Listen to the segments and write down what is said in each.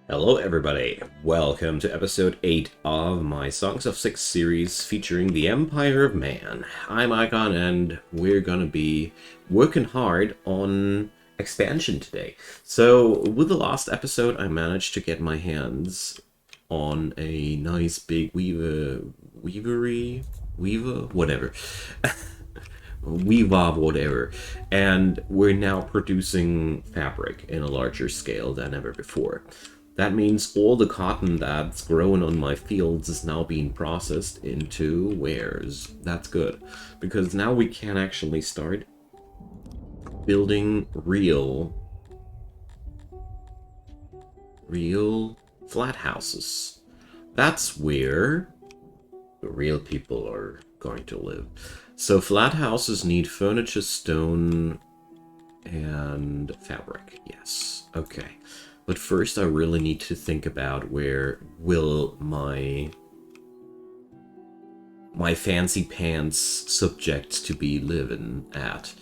Hello everybody, welcome to episode 8 of my Songs of Syx series featuring the Empire of Man. I'm Icon and we're gonna be working hard on expansion today. So with the last episode I managed to get my hands on a nice big whatever. Weave whatever, and we're now producing fabric in a larger scale than ever before. That means all the cotton that's grown on my fields is now being processed into wares. That's good, because now we can actually start building real flat houses. That's where the real people are going to live. So flat houses need furniture, stone, and fabric. Yes. Okay. But first I really need to think about where will my fancy pants subjects to be living at.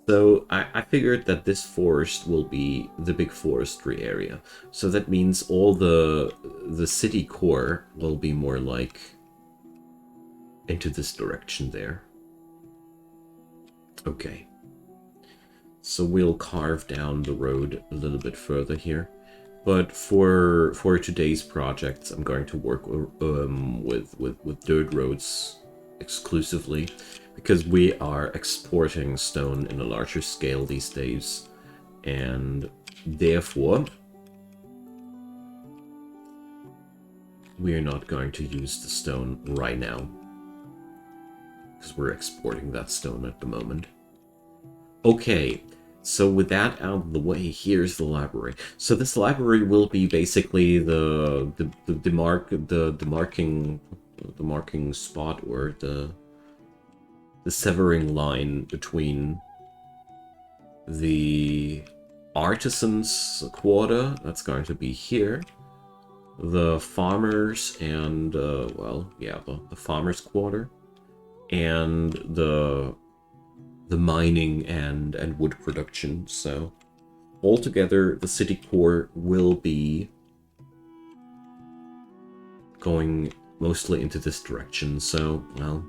So I figured that this forest will be the big forestry area. So that means all the city core will be more like into this direction there. Okay. So we'll carve down the road a little bit further here. But for today's projects, I'm going to work with dirt roads exclusively, because we are exporting stone in a larger scale these days, and therefore we're not going to use the stone right now, because we're exporting that stone at the moment. Okay. So with that out of the way, here's the library. So this library will be basically the marking spot, or the severing line between the artisans quarter, that's going to be here, the farmers and well, yeah, the farmers quarter, and the mining and wood production. So altogether the city core will be going mostly into this direction. So, well,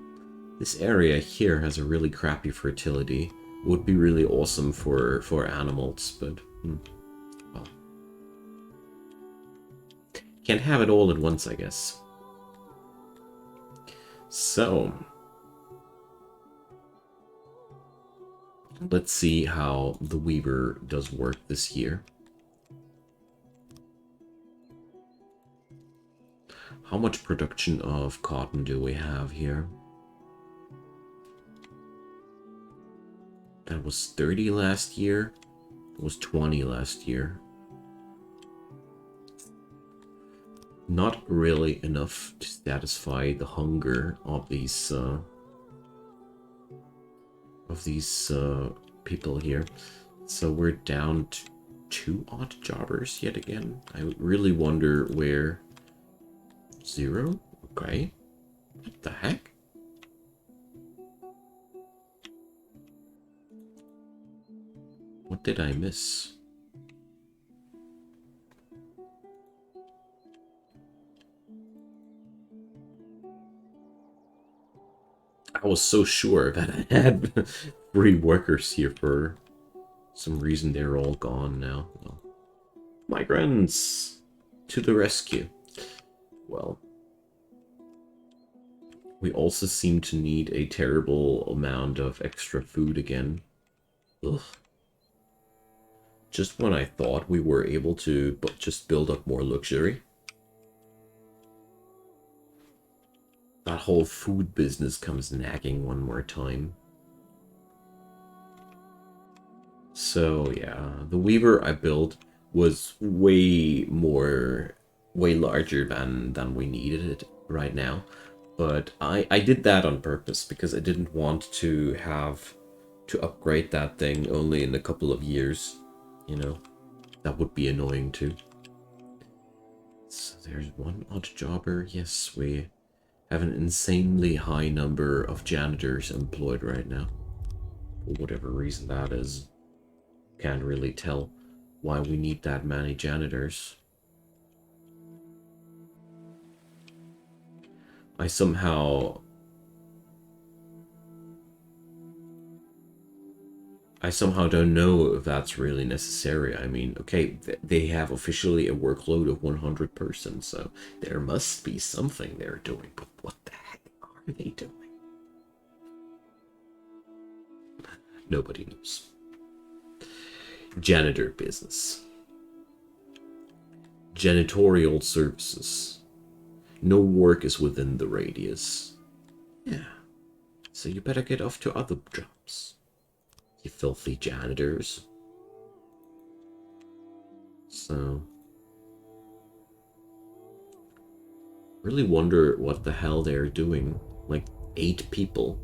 this area here has a really crappy fertility. Would be really awesome for animals, but well, can't have it all at once, I guess. So let's see how the weaver does work this year. How much production of cotton do we have here? That was 30 last year. It was 20 last year. Not really enough to satisfy the hunger of these people here. So we're down to 2 odd jobbers yet again. I really wonder where... 0? Okay. What the heck? What did I miss? I was so sure that I had 3 workers here. For some reason they're all gone now. Well, migrants to the rescue. Well, we also seem to need a terrible amount of extra food again. Ugh. Just when I thought we were able to just build up more luxury, that whole food business comes nagging one more time. So yeah, the weaver I built was way larger than we needed it right now. But I did that on purpose, because I didn't want to have to upgrade that thing only in a couple of years. You know, that would be annoying too. So there's 1 odd jobber. Yes, we have an insanely high number of janitors employed right now. For whatever reason that is. Can't really tell why we need that many janitors. I somehow don't know if that's really necessary. I mean, okay, they have officially a workload of 100 persons, so there must be something they're doing, but what the heck are they doing? Nobody knows. Janitor business. Janitorial services. No work is within the radius. Yeah, so you better get off to other jobs, you filthy janitors. So, really wonder what the hell they're doing. Like, 8 people.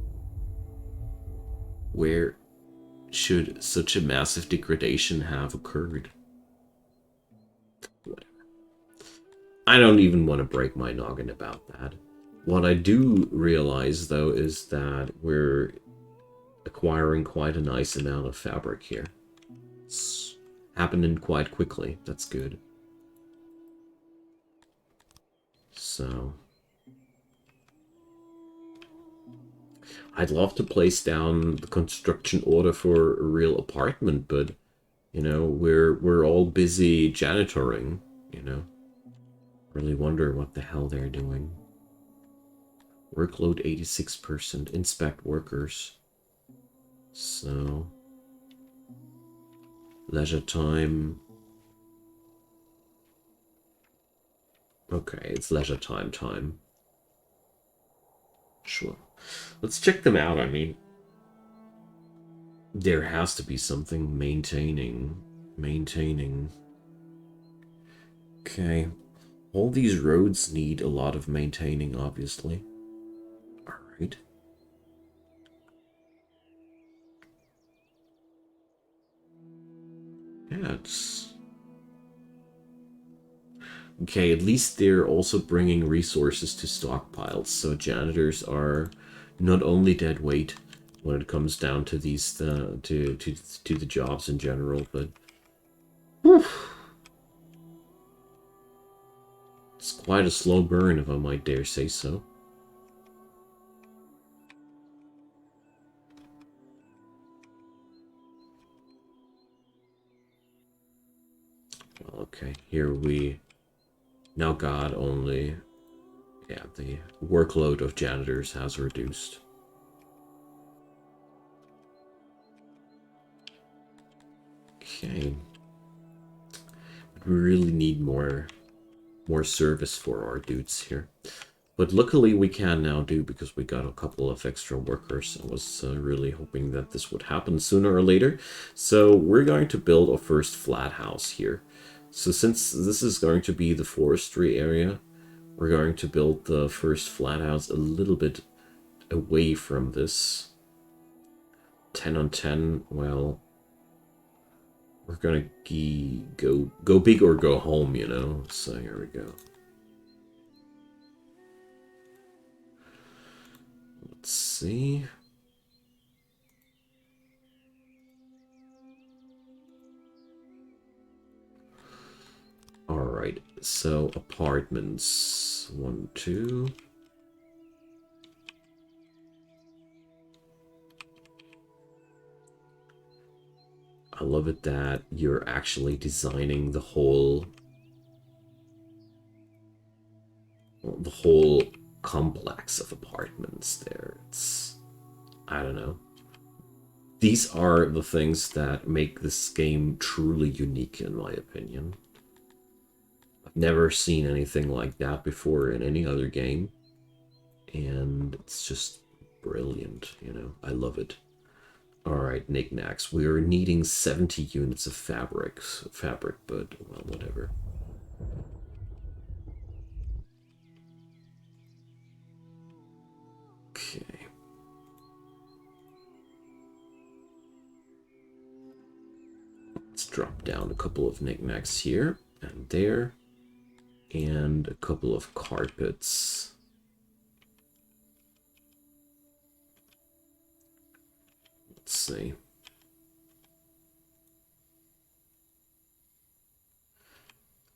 Where should such a massive degradation have occurred? Whatever. I don't even want to break my noggin about that. What I do realize, though, is that we're acquiring quite a nice amount of fabric here. It's happening quite quickly. That's good. So, I'd love to place down the construction order for a real apartment, but you know, we're all busy janitoring, you know. Really wonder what the hell they're doing. Workload 86%, inspect workers. So, leisure time. Okay, it's leisure time. Sure. Let's check them out. I mean, there has to be something maintaining. Okay. All these roads need a lot of maintaining, obviously. Alright. Yeah, it's... Okay, at least they're also bringing resources to stockpiles, so janitors are not only dead weight when it comes down to these to the jobs in general, but whew, it's quite a slow burn, if I might dare say so. Well, okay, here we now got only, yeah, the workload of janitors has reduced. Okay, we really need more service for our dudes here. But luckily we can now do, because we got a couple of extra workers. I was really hoping that this would happen sooner or later. So we're going to build our first flat house here. So since this is going to be the forestry area, we're going to build the first flat house a little bit away from this. 10 on 10, well, we're gonna go big or go home, you know? So here we go. Let's see. Alright, so apartments. 1, 2. I love it that you're actually designing the whole complex of apartments there. It's, I don't know. These are the things that make this game truly unique, in my opinion. I've never seen anything like that before in any other game, and it's just brilliant, you know. I love it. Alright, knickknacks. We are needing 70 units of fabric, but, well, whatever. Okay. Let's drop down a couple of knickknacks here and there, and a couple of carpets. Let's see.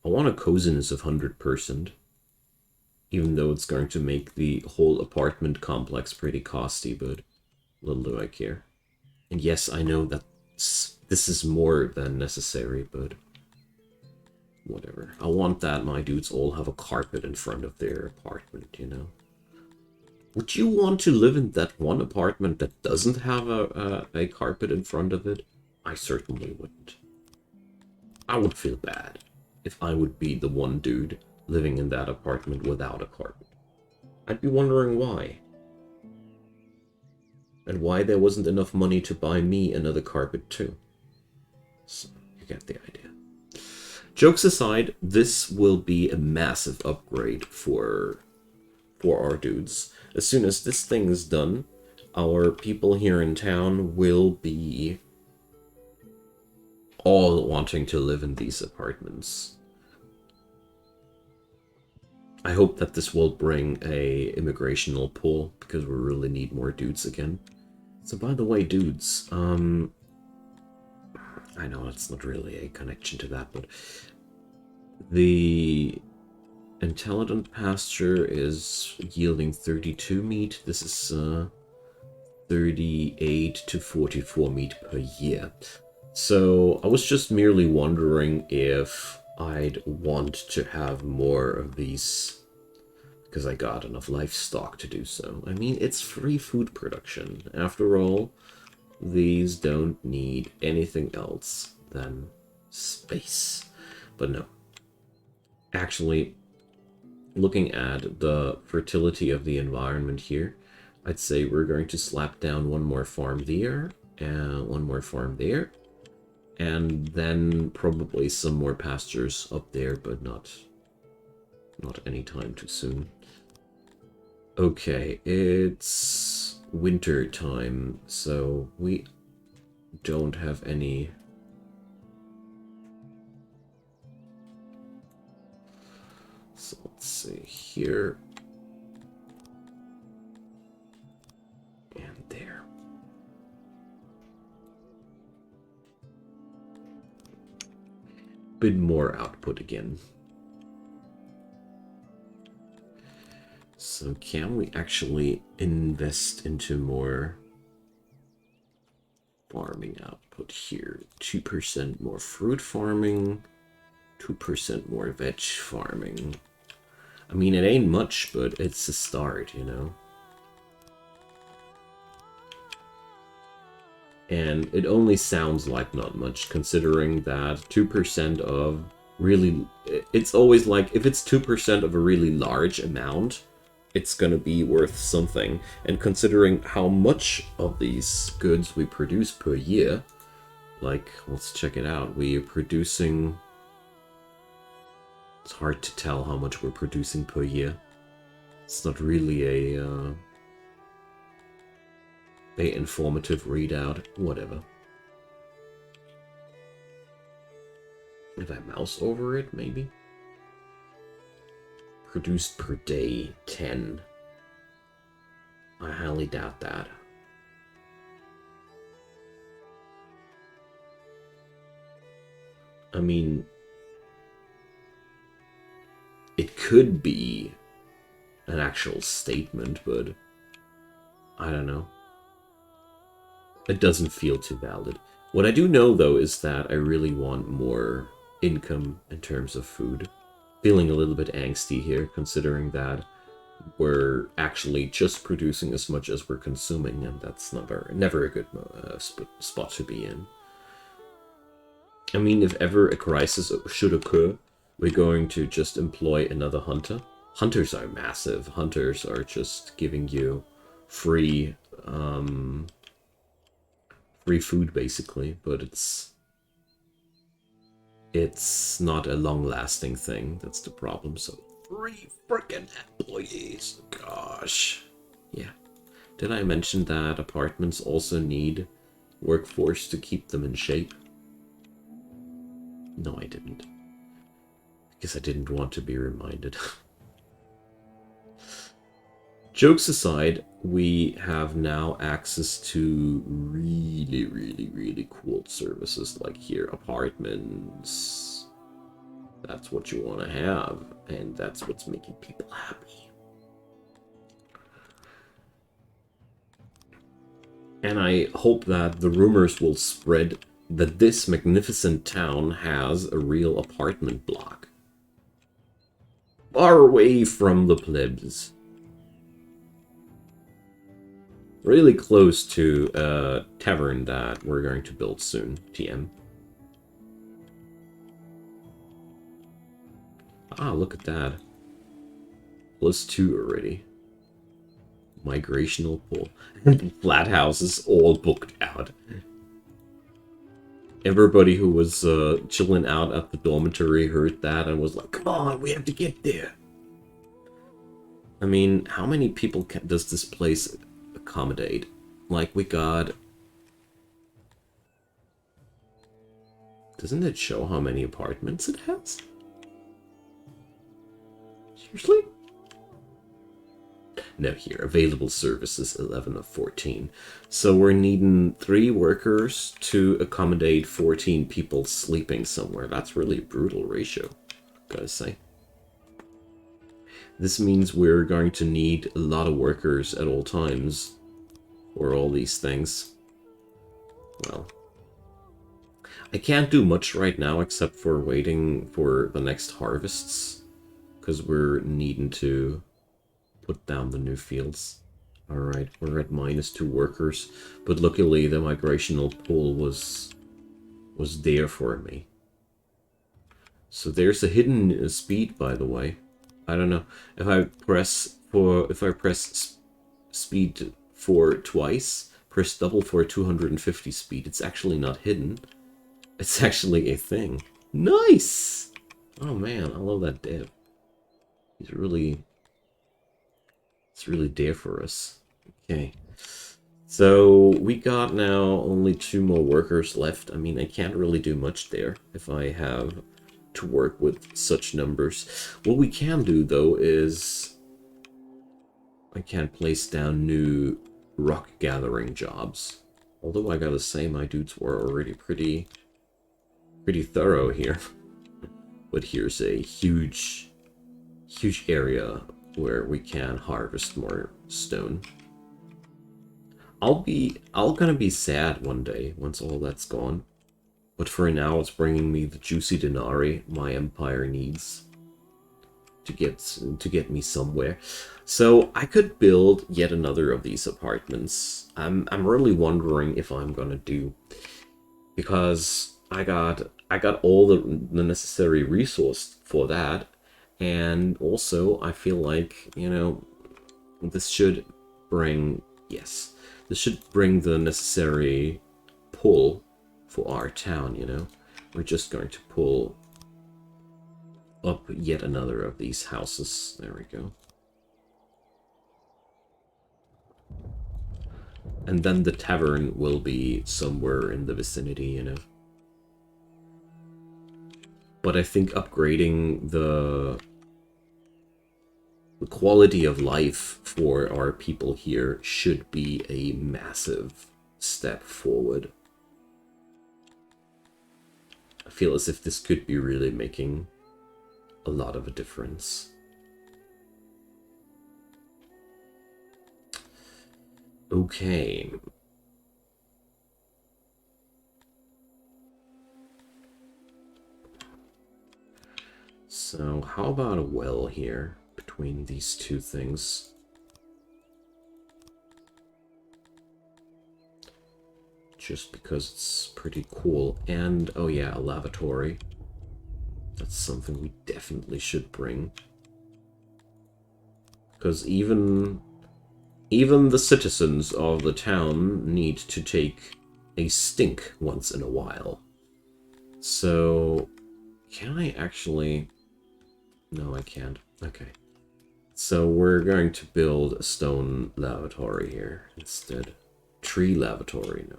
I want a coziness of 100%. Even though it's going to make the whole apartment complex pretty costly, but little do I care. And yes, I know that this is more than necessary, but whatever. I want that my dudes all have a carpet in front of their apartment, you know? Would you want to live in that one apartment that doesn't have a carpet in front of it? I certainly wouldn't. I would feel bad if I would be the one dude living in that apartment without a carpet. I'd be wondering why. And why there wasn't enough money to buy me another carpet too. So, you get the idea. Jokes aside, this will be a massive upgrade for our dudes. As soon as this thing is done, our people here in town will be all wanting to live in these apartments. I hope that this will bring a immigrational pull, because we really need more dudes again. So by the way, dudes, I know it's not really a connection to that, but the intelligent pasture is yielding 32 meat. This is 38 to 44 meat per year. So I was just merely wondering if I'd want to have more of these, because I got enough livestock to do so. I mean, it's free food production. After all, these don't need anything else than space. But no. Actually, looking at the fertility of the environment here, I'd say we're going to slap down one more farm there, and one more farm there, and then probably some more pastures up there, but not anytime too soon. Okay, it's winter time, so we don't have any. So let's see here. And there. Bit more output again. So can we actually invest into more farming output here? 2% more fruit farming, 2% more veg farming. I mean, it ain't much, but it's a start, you know? And it only sounds like not much, considering that 2% of really... It's always like, if it's 2% of a really large amount, it's gonna be worth something. And considering how much of these goods we produce per year, like, let's check it out. We are producing... It's hard to tell how much we're producing per year. It's not really a informative readout, whatever. If I mouse over it, maybe? Produced per day, 10. I highly doubt that. I mean, it could be an actual statement, but I don't know. It doesn't feel too valid. What I do know, though, is that I really want more income in terms of food. Feeling a little bit angsty here, considering that we're actually just producing as much as we're consuming, and that's never a good spot to be in. I mean, if ever a crisis should occur, we're going to just employ another hunter. Hunters are massive. Hunters are just giving you free food, basically, but it's not a long-lasting thing. That's the problem. So 3 freaking employees. Gosh. Yeah. Did I mention that apartments also need workforce to keep them in shape? No, I didn't. Because I didn't want to be reminded. Jokes aside, we have now access to really cool services like here, apartments. That's what you want to have, and that's what's making people happy. And I hope that the rumors will spread that this magnificent town has a real apartment block. Far away from the plebs. Really close to a tavern that we're going to build soon, TM. Ah, look at that. +2 already. Migrational pool. Flat house is all booked out. Everybody who was chilling out at the dormitory heard that and was like, come on, we have to get there. I mean, how many people does this place accommodate? Like, we got... Doesn't it show how many apartments it has? Seriously? No, here, available services, 11 of 14. So we're needing 3 workers to accommodate 14 people sleeping somewhere. That's really a brutal ratio, gotta say. This means we're going to need a lot of workers at all times for all these things. Well, I can't do much right now except for waiting for the next harvests, because we're needing to put down the new fields. Alright, we're at -2 workers, but luckily the migrational pool was there for me. So there's a hidden speed, by the way. I don't know if I press speed 4 twice, press double for 250 speed. It's actually not hidden. It's actually a thing. Nice! Oh man, I love that dev. It's really there for us. Okay. So we got now only 2 more workers left. I mean, I can't really do much there if I have to work with such numbers. What we can do, though, is I can place down new rock gathering jobs. Although I gotta say, my dudes were already pretty thorough here. But here's a huge area where we can harvest more stone. I'll gonna be sad one day once all that's gone. But for now, it's bringing me the juicy denarii my empire needs to get me somewhere. So I could build yet another of these apartments. I'm really wondering if I'm gonna do, because I got all the necessary resource for that, and also I feel like, you know, this should bring this should bring the necessary pull for our town, you know? We're just going to pull up yet another of these houses. There we go. And then the tavern will be somewhere in the vicinity, you know? But I think upgrading the quality of life for our people here should be a massive step forward. I feel as if this could be really making a lot of a difference. Okay. So how about a well here between these two things? Just because it's pretty cool. And, oh yeah, a lavatory. That's something we definitely should bring. Because even the citizens of the town need to take a stink once in a while. So, can I actually... No, I can't. Okay. So we're going to build a stone lavatory here instead. Tree lavatory, no.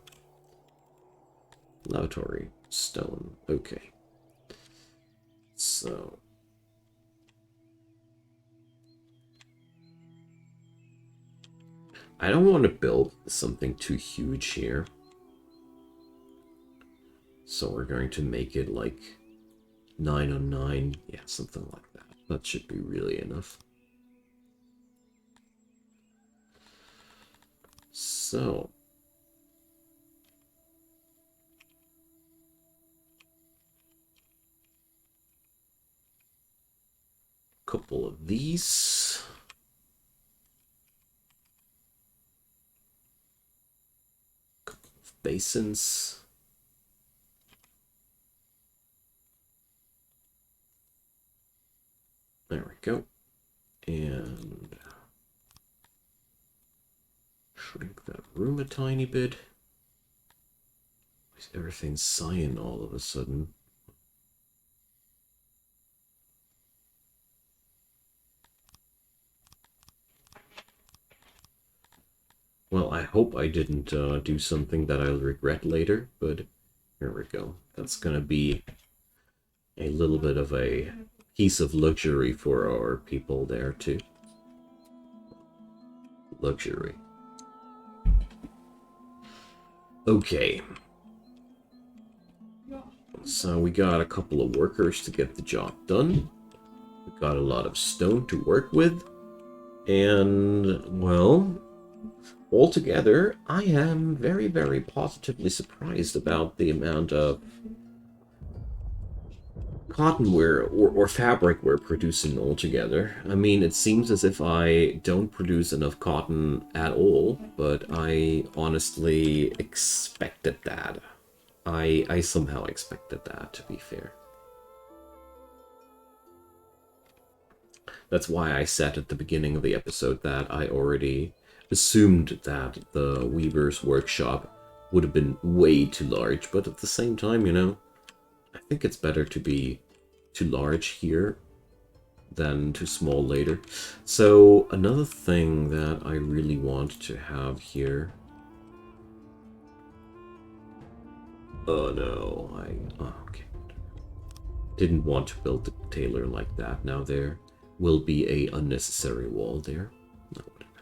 Lavatory, stone, okay. So... I don't want to build something too huge here. So we're going to make it like 9 on 9. Yeah, something like that. That should be really enough. So. Couple of these. Couple of basins. There we go. And shrink that room a tiny bit. Why is everything cyan all of a sudden? Well, I hope I didn't do something that I'll regret later, but here we go. That's gonna be a little bit of a piece of luxury for our people there, too. Luxury. Okay. So we got a couple of workers to get the job done. We've got a lot of stone to work with. And, well, altogether, I am very, very positively surprised about the amount of cotton or fabric we're producing altogether. I mean, it seems as if I don't produce enough cotton at all, but I honestly expected that. I somehow expected that, to be fair. That's why I said at the beginning of the episode that I already assumed that the Weaver's workshop would have been way too large, but at the same time, you know, I think it's better to be too large here than too small later. So another thing that I really want to have here... Oh no, okay. Didn't want to build the tailor like that. Now there will be a unnecessary wall there. No, whatever.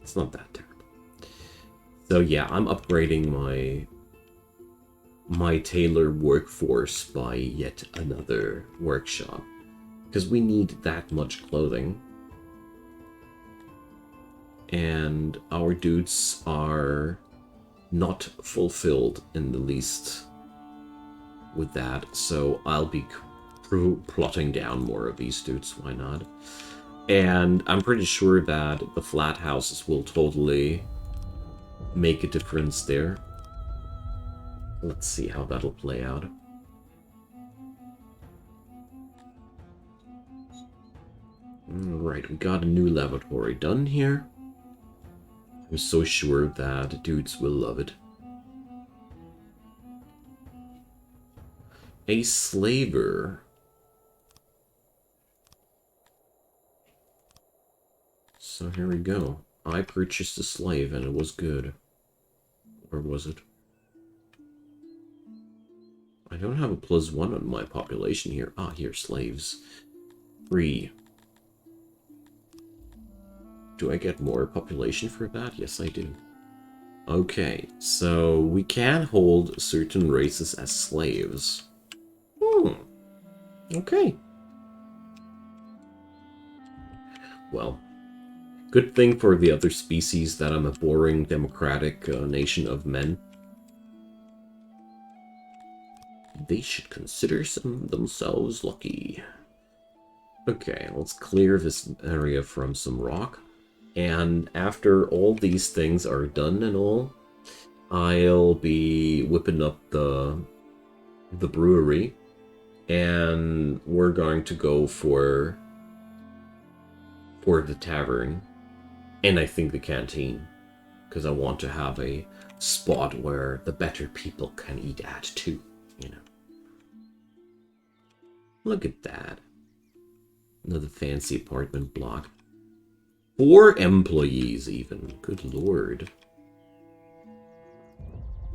It's not that terrible. So yeah, I'm upgrading my tailor workforce by yet another workshop. Because we need that much clothing. And our dudes are not fulfilled in the least with that. So I'll be plotting down more of these dudes. Why not? And I'm pretty sure that the flat houses will totally make a difference there. Let's see how that'll play out. Alright, we got a new lavatory done here. I'm so sure that dudes will love it. A slaver. So here we go. I purchased a slave and it was good. Or was it? I don't have a +1 on my population here. Ah, here, slaves. 3. Do I get more population for that? Yes, I do. Okay, so we can hold certain races as slaves. Okay. Well, good thing for the other species that I'm a boring democratic nation of men. They should consider themselves lucky. Okay, let's clear this area from some rock. And after all these things are done and all, I'll be whipping up the brewery. And we're going to go for the tavern. And I think the canteen. Because I want to have a spot where the better people can eat at too, you know. Look at that. Another fancy apartment block. 4 employees even. Good lord.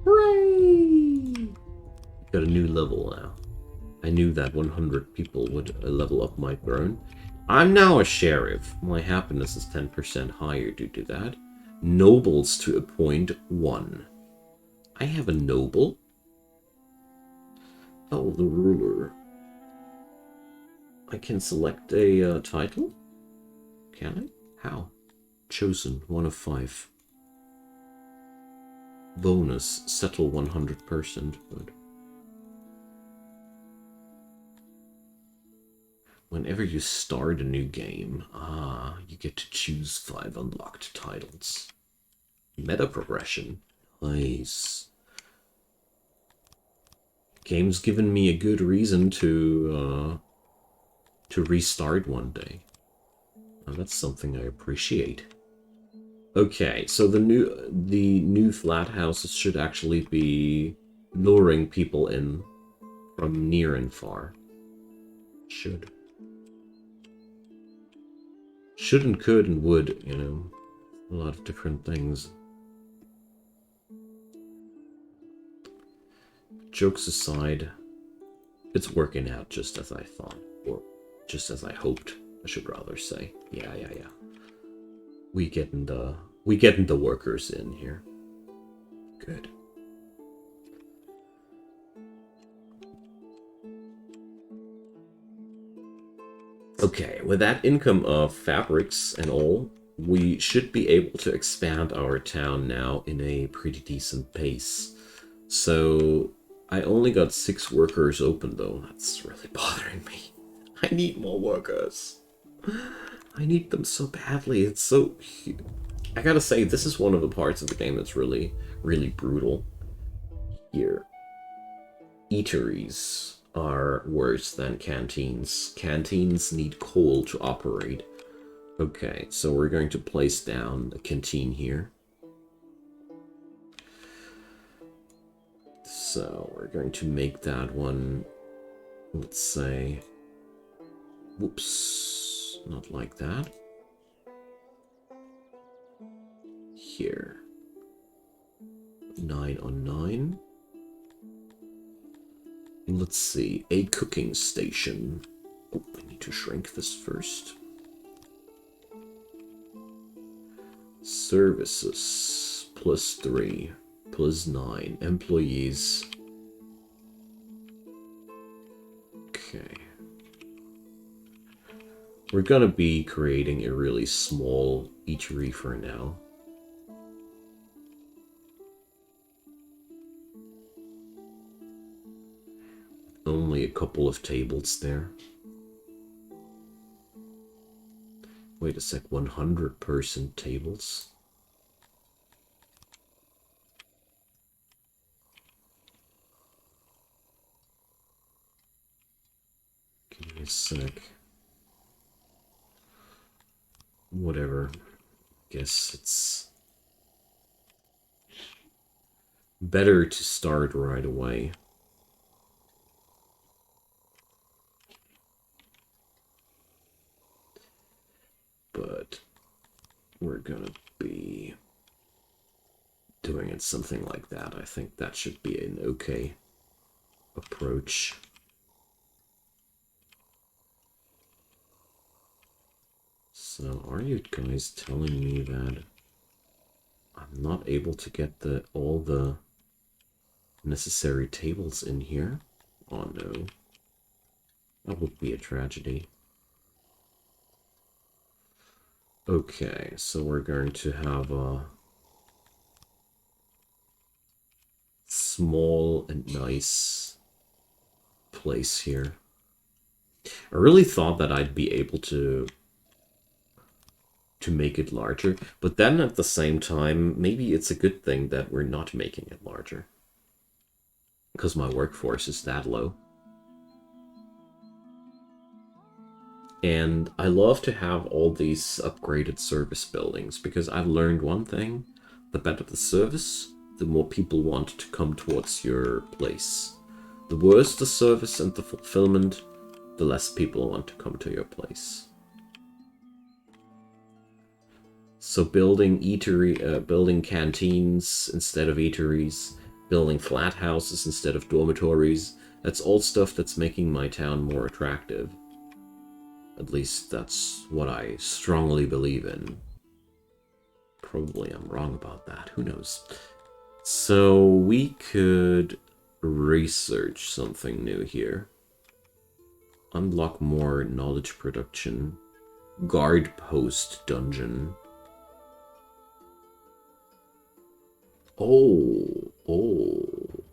Hooray! Got a new level now. I knew that 100 people would level up my throne. I'm now a sheriff. My happiness is 10% higher due to that. Nobles to appoint 1. I have a noble. Oh, the ruler. I can select a title? Can I? How? Chosen, 1 of 5. Bonus, settle 100%, but... Whenever you start a new game, you get to choose 5 unlocked titles. Meta progression. Nice. Game's given me a good reason to restart one day. And that's something I appreciate. Okay, so the new flat houses should actually be luring people in from near and far. Should. Should and could and would, you know. A lot of different things. Jokes aside, it's working out just as I thought. Or just as I hoped, I should rather say. Yeah. We getting the workers in here. Good. Okay, with that income of fabrics and all, we should be able to expand our town now in a pretty decent pace. So, I only got 6 workers open though. That's really bothering me. I need more workers. I need them so badly. It's so... I gotta say, this is one of the parts of the game that's really, really brutal. Here. Eateries are worse than canteens. Canteens need coal to operate. Okay, so we're going to place down a canteen here. So we're going to make that one, let's say, whoops, not like that. Here. 9 on 9. Let's see, a cooking station. Oh, I need to shrink this first. Services, +3, +9. Employees. Okay. We're gonna be creating a really small eatery for now. Only a couple of tables there. Wait a sec, 100-person tables? Give me a sec. Whatever. Guess it's better to start right away. But we're gonna be doing it something like that. I think that should be an okay approach. So are you guys telling me that I'm not able to get all the necessary tables in here? Oh no. That would be a tragedy. Okay, so we're going to have a small and nice place here. I really thought that I'd be able to make it larger, but then at the same time, maybe it's a good thing that we're not making it larger. Because my workforce is that low. And I love to have all these upgraded service buildings, because I've learned one thing. The better the service, the more people want to come towards your place. The worse the service and the fulfillment, the less people want to come to your place. So building building canteens instead of eateries, building flat houses instead of dormitories, that's all stuff that's making my town more attractive. At least that's what I strongly believe in. Probably I'm wrong about that, who knows. So we could research something new here. Unlock more knowledge production. Guard post dungeon. Oh,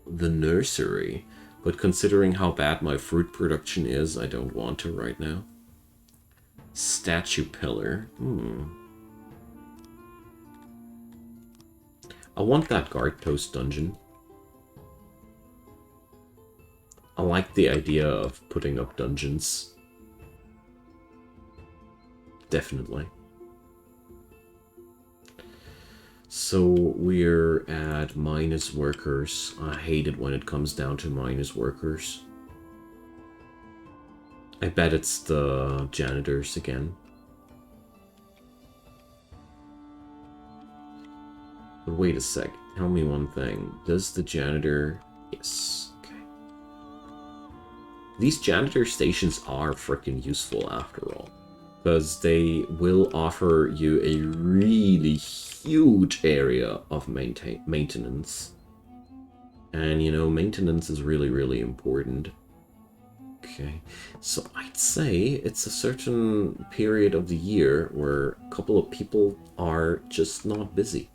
the nursery. But considering how bad my fruit production is, I don't want to right now. Statue pillar. I want that guard post dungeon. I like the idea of putting up dungeons. Definitely. So we're at minus workers. I hate it when it comes down to minus workers. I bet it's the janitors again. But wait a sec. Tell me one thing. Does the janitor... Yes. Okay. These janitor stations are freaking useful after all. Because they will offer you a really huge area of maintenance. And, you know, maintenance is really, really important. Okay, so I'd say it's a certain period of the year where a couple of people are just not busy.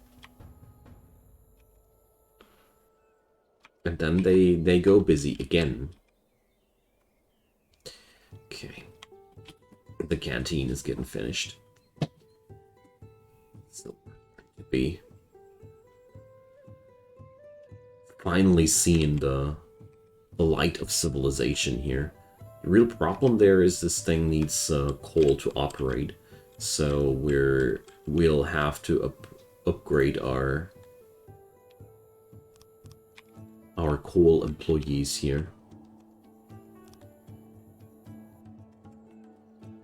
And then they go busy again. Okay. The canteen is getting finished. So, be finally seeing the light of civilization here. The real problem there is this thing needs coal to operate, so we'll have to upgrade our coal employees here.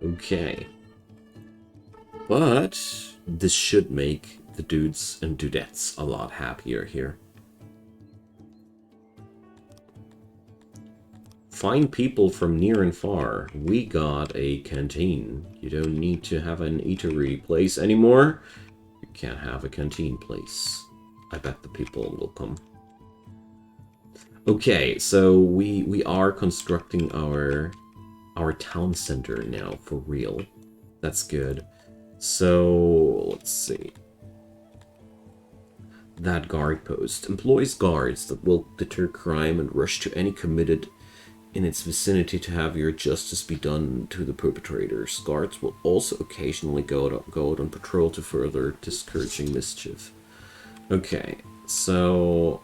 Okay. But this should make the dudes and dudettes a lot happier here. Find people from near and far. We got a canteen. You don't need to have an eatery place anymore. You can't have a canteen place. I bet the people will come. Okay, so we are constructing our town center now for real. That's good. So let's see. That guard post employs guards that will deter crime and rush to any committed in its vicinity to have your justice be done to the perpetrators. Guards will also occasionally go out on patrol to further discouraging mischief. Okay, so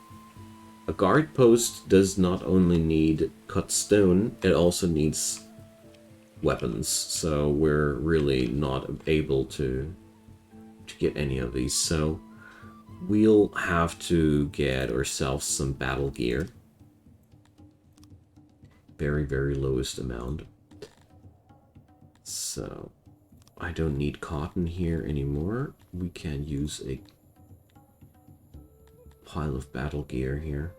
a guard post does not only need cut stone, it also needs weapons. So we're really not able to get any of these. So we'll have to get ourselves some battle gear. Very, very lowest amount. So I don't need cotton here anymore. We can use a pile of battle gear here.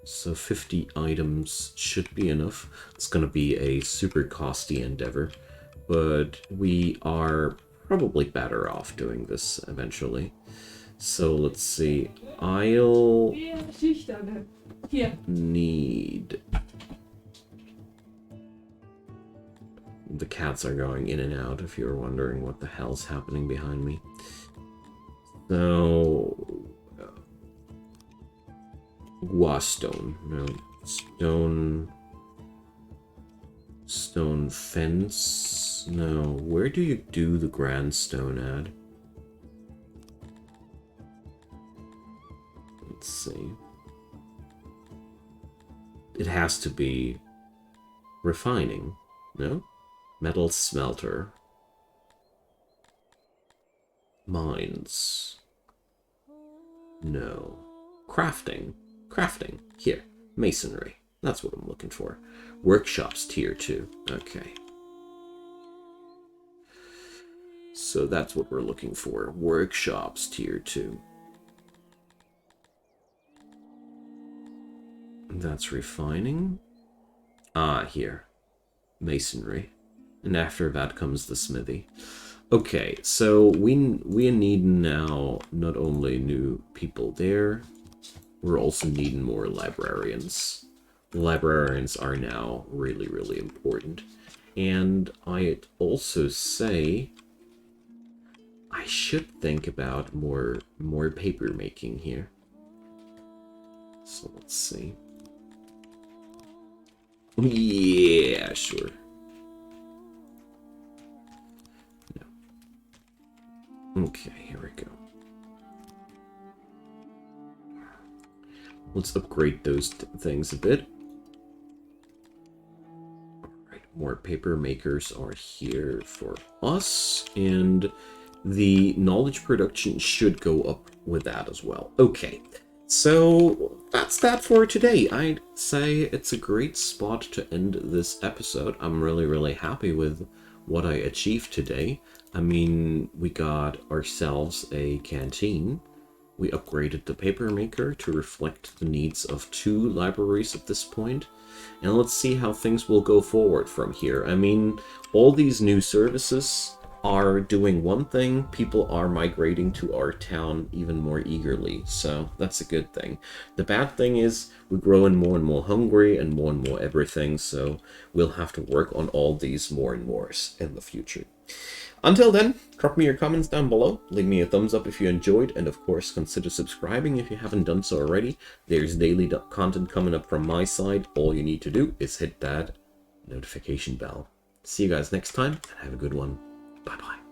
So 50 items should be enough. It's gonna be a super costly endeavor, but we are probably better off doing this eventually. So let's see. I'll need... The cats are going in and out, if you're wondering what the hell's happening behind me. So... Guastone. No. Stone fence. No. Where do you do the grandstone at? Let's see. It has to be refining. No? Metal smelter. Mines. No. Crafting. Crafting. Here. Masonry. That's what I'm looking for. Workshops tier 2. Okay. So that's what we're looking for. Workshops tier 2. That's refining. Ah, here. Masonry. And after that comes the smithy. Okay, so we need now not only new people there, we're also needing more librarians. librarians are now really, really important. And I'd also say I should think about more paper making here. So let's see. Yeah, sure. No. Okay, here we go. Let's upgrade those things a bit. Alright, more paper makers are here for us, and the knowledge production should go up with that as well. Okay, so that's that for today. I'd say it's a great spot to end this episode. I'm really, really happy with what I achieved today. I mean, we got ourselves a canteen. We upgraded the paper maker to reflect the needs of 2 libraries at this point. And let's see how things will go forward from here. I mean, all these new services are doing one thing. People are migrating to our town even more eagerly, so that's a good thing. The bad thing is we're growing more and more hungry and more everything, so we'll have to work on all these more and more in the future. Until then, drop me your comments down below, leave me a thumbs up if you enjoyed, and of course consider subscribing if you haven't done so already. There's daily content coming up from my side. All you need to do is hit that notification bell. See you guys next time, and have a good one. Bye-bye.